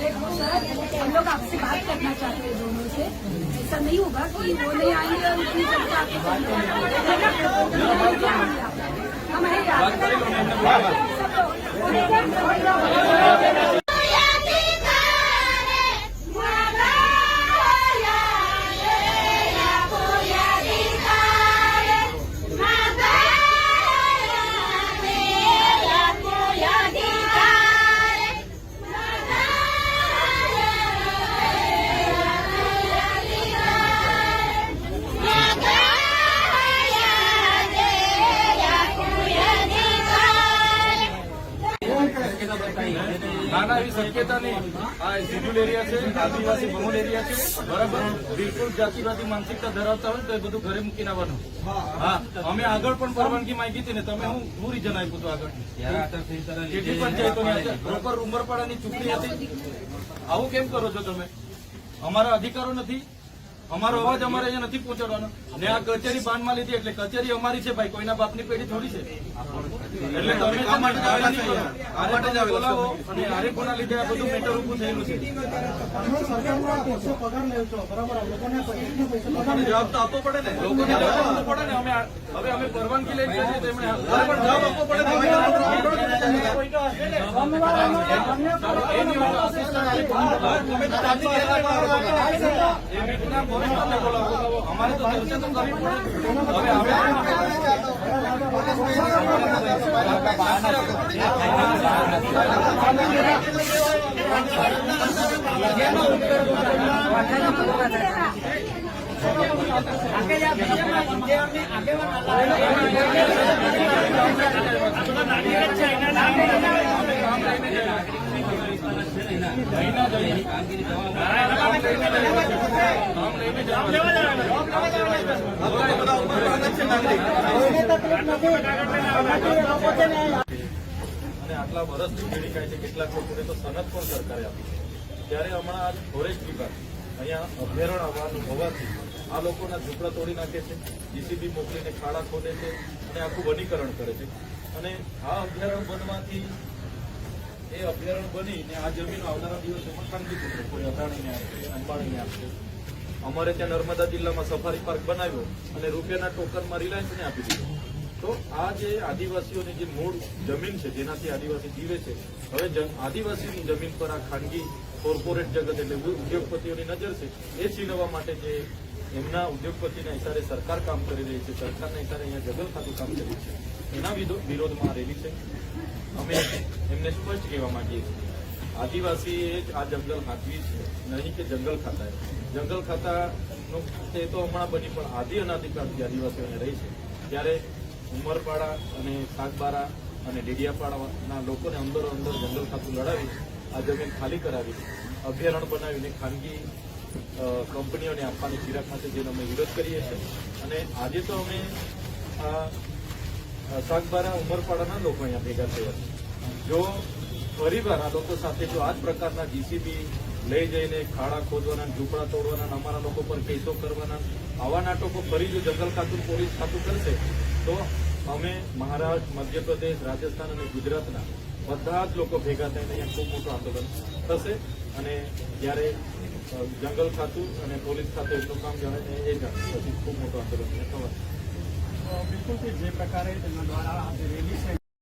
Direct हो sir, हम लोग आपसे बात करना चाहते हैं दोनों से। ऐसा नहीं होगा कि वो नहीं आएंगे और इतनी जल्दी आपको हम નાના એવી શક્યતા નહીં. આ શિડ્યુલ એરિયા છે, આદિવાસી બહુલ એરિયા છે, બરાબર. બિલકુલ જાતિવાદી માનસિકતા ધરાવતા હોય તો એ બધું ઘરે મૂકીને આવવાનું. હા, અમે આગળ પણ પરવાનગી માંગી હતી ને, તમે હું રીઝન આપ્યું હતું આગળ? કેટલી પંચાયતોની પ્રોપર ઉમરપાડાની ચૂંટણી હતી. આવું કેમ કરો છો તમે? અમારા અધિકારો નથી, અમારો અવાજ અમારે અહીંયા નથી પહોંચાડવાનો. ને આ કચેરી બાંધમાં લીધી એટલે કચેરી અમારી છે ભાઈ, કોઈના બાપની પેઢી થોડી છે. એટલે તમે બોલાવો અને આરેફોના લીધે આ બધું મેટર ઉભું થયેલું છે. જવાબ તો આપવો પડે ને, લોકોને જવાબ આપવો પડે ને. હવે અમે પરવાનગી લઈ છીએ તેમણે જવાબ આપવો પડે. અમારે તો ચર્ચા તો કરવી પડે. અને આટલા વર્ષથી કેળી ખાય છે, કેટલાક લોકોને તો સનદ પણ સરકારે આપી છે. ત્યારે હમણાં આજ ફોરેસ્ટ વિભાગ અહીંયા અભયારણ્ય આવવાનું હોવાથી આ લોકોના ઝૂંપડા તોડી નાખે છે, જીસીબી મોકલીને ખાડા ખોદે છે અને આખું વનીકરણ કરે છે. અને આ અભયારણ્ય બનવાથી એ અભયારણ્ય બનીને આ જમીનો આવનારા દિવસોમાં ખાનગી થશે, કોઈ અદાણીને આપશે, અંબાણીને આપશે. અમારે ત્યાં નર્મદા જિલ્લામાં સફારી પાર્ક બનાવ્યો અને રૂપિયાના ટોકનમાં રિલાયન્સને આપી દીધો. તો આ જે આદિવાસીઓની જે મૂળ જમીન છે, જેનાથી આદિવાસી જીવે છે, હવે આદિવાસીની જમીન પર આ ખાનગી કોર્પોરેટ જગત એટલે ઉદ્યોગપતિઓની નજર છે, એ છીનવવા માટે જે એમના ઉદ્યોગપતિના ઇશારે સરકાર કામ કરી રહી છે, સરકારના ઇશારે અહીંયા જંગલ ખાતું કામ કરી છે, એના વિરોધમાં રેલી છે. અમે એમને સ્પષ્ટ કહેવા માંગીએ છીએ, આદિવાસી જ આ જંગલ હાથવી છે, નહીં કે જંગલ ખાતા. જંગલ ખાતાનું તે તો હમણાં બની, પણ આદિ અનાદિકાળથી આદિવાસીઓને રહી છે. ત્યારે ઉમરપાડા અને સાગબારા અને ડેડિયાપાડાના લોકોને અંદર જંગલ ખાતું લડાવી આ જમીન ખાલી કરાવી, અભયારણ્ય બનાવીને ખાનગી કંપનીઓને આપવાની ચિરાગ ખાતે જેનો અમે વિરોધ કરીએ છીએ. અને આજે તો અમે સાગબારા ઉમરપાડાના લોકો અહીંયા ભેગા થયા છે. જો ફરીવાર આ લોકો સાથે જો આ જ પ્રકારના જીસીબી લઈ જઈને ખાડા ખોદવાના, ઝૂંપડા તોડવાના, અમારા લોકો પર કેસો કરવાના આવા નાટકો ફરી જો જંગલ ખાતું પોલીસ ખાતું કરશે તો અમે મહારાષ્ટ્ર, મધ્યપ્રદેશ, રાજસ્થાન અને ગુજરાતના બધા જ લોકો ભેગા થઈને અહીંયા ખૂબ મોટું આંદોલન થશે. અને જ્યારે જંગલ ખાતું અને પોલીસ ખાતું એટલું કામ જાણે એ જાણે પછી ખૂબ મોટું આંદોલન થવાનું. બિલકુલ જે પ્રકારે તેમના દ્વારા રેલી છે